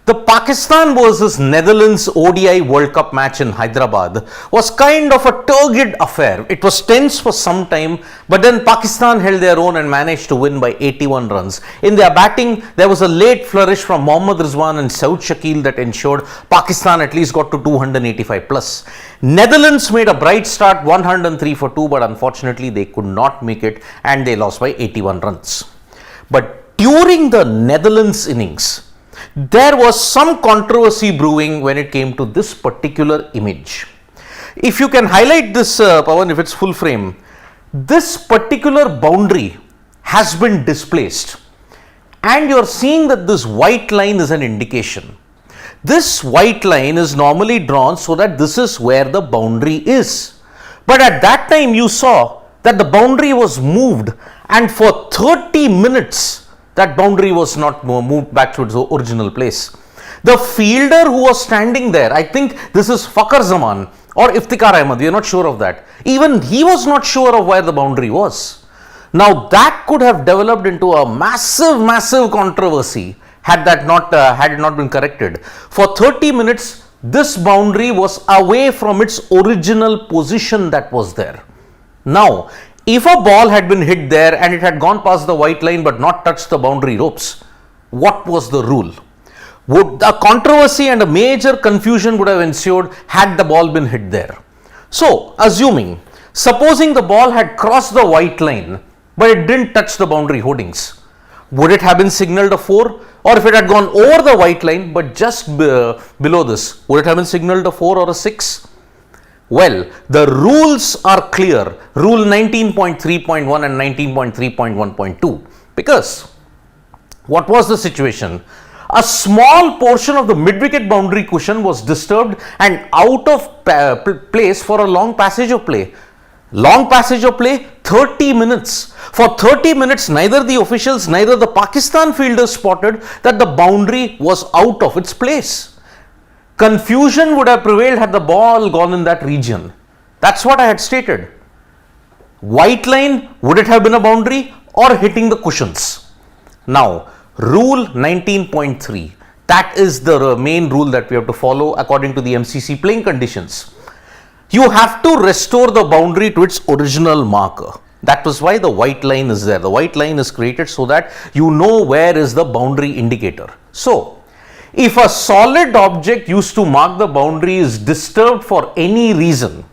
The Pakistan versus Netherlands ODI World Cup match in Hyderabad was kind of a turgid affair. It was tense for some time, but then Pakistan held their own and managed to win by 81 runs. In their batting, there was a late flourish from Mohammad Rizwan and Saud Shakil that ensured Pakistan at least got to 285 plus. Netherlands made a bright start, 103 for 2, but unfortunately they could not make it and they lost by 81 runs. But during the Netherlands innings, there was some controversy brewing when it came to this particular image. If you can highlight this, Pawan, if it's full frame, this particular boundary has been displaced and you're seeing that this white line is an indication. This white line is normally drawn so that this is where the boundary is. But at that time you saw that the boundary was moved and for 30 minutes that boundary was not moved back to its original place. The fielder who was standing there, I think this is Fakhar Zaman or Iftikhar Ahmed, we are not sure of that. Even he was not sure of where the boundary was. Now that could have developed into a massive controversy had it not been corrected. For 30 minutes, this boundary was away from its original position that was there. Now, if a ball had been hit there and it had gone past the white line but not touched the boundary ropes, what was the rule? Would a controversy and a major confusion would have ensued had the ball been hit there. So, supposing the ball had crossed the white line but it didn't touch the boundary hoardings, would it have been signalled a 4? Or if it had gone over the white line but just below this, would it have been signalled a 4 or a 6? Well, the rules are clear, rule 19.3.1 and 19.3.1.2, because what was the situation? A small portion of the mid-wicket boundary cushion was disturbed and out of place for a long passage of play. Long passage of play, 30 minutes. For 30 minutes, neither the officials, neither the Pakistan fielders spotted that the boundary was out of its place. Confusion would have prevailed had the ball gone in that region. That's what I had stated. White line, would it have been a boundary or hitting the cushions? Now, rule 19.3, that is the main rule that we have to follow according to the MCC playing conditions. You have to restore the boundary to its original marker. That was why the white line is there. The white line is created so that you know where is the boundary indicator. So, if a solid object used to mark the boundary is disturbed for any reason,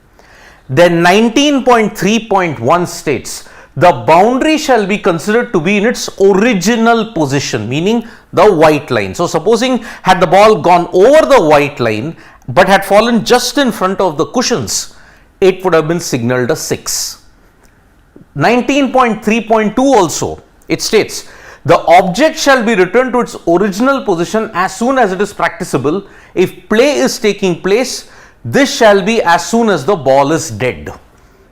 then 19.3.1 states the boundary shall be considered to be in its original position, meaning the white line. So, supposing had the ball gone over the white line but had fallen just in front of the cushions, it would have been signalled a 6. 19.3.2 also, it states, the object shall be returned to its original position as soon as it is practicable. If play is taking place, this shall be as soon as the ball is dead.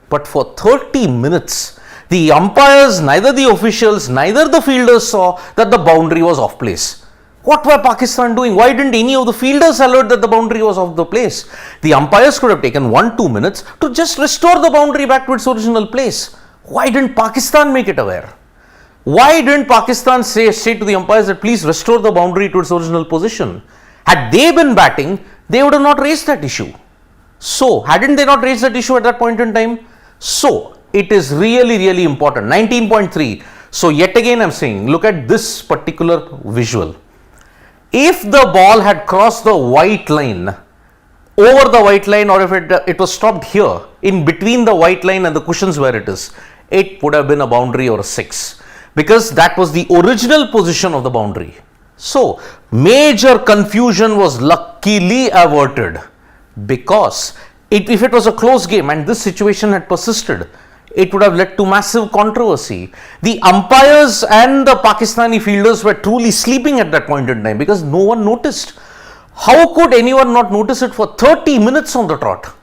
But for 30 minutes, the umpires, neither the officials, neither the fielders saw that the boundary was off place. What were Pakistan doing? Why didn't any of the fielders alert that the boundary was off the place? The umpires could have taken 1-2 minutes to just restore the boundary back to its original place. Why didn't Pakistan make it aware? Why didn't Pakistan say to the umpires that please restore the boundary to its original position? Had they been batting, they would have not raised that issue. So, hadn't they not raised that issue at that point in time? So, it is really important. 19.3. So, yet again I am saying, look at this particular visual. If the ball had crossed the white line, over the white line, or if it was stopped here, in between the white line and the cushions where it is, it would have been a boundary or a 6. Because that was the original position of the boundary. So, major confusion was luckily averted because if it was a close game and this situation had persisted, it would have led to massive controversy. The umpires and the Pakistani fielders were truly sleeping at that point in time because no one noticed. How could anyone not notice it for 30 minutes on the trot?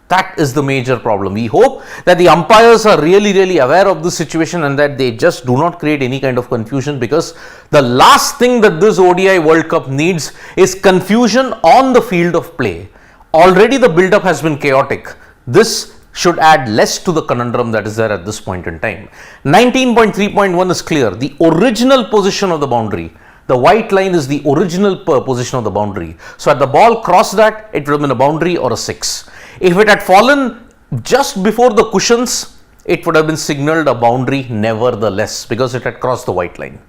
That is the major problem. We hope that the umpires are really aware of this situation and that they just do not create any kind of confusion, because the last thing that this ODI World Cup needs is confusion on the field of play. Already the build-up has been chaotic. This should add less to the conundrum that is there at this point in time. 19.3.1 is clear. The original position of the boundary, The white line is the original position of the boundary. So had the ball crossed that, it would have been a boundary or a 6. If it had fallen just before the cushions, it would have been signaled a boundary nevertheless, because it had crossed the white line.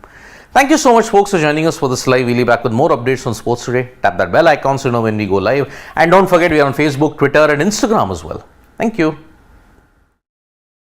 Thank you so much, folks, for joining us for this live. We'll be back with more updates on sports today. Tap that bell icon so you know when we go live. And don't forget, we are on Facebook, Twitter, and Instagram as well. Thank you.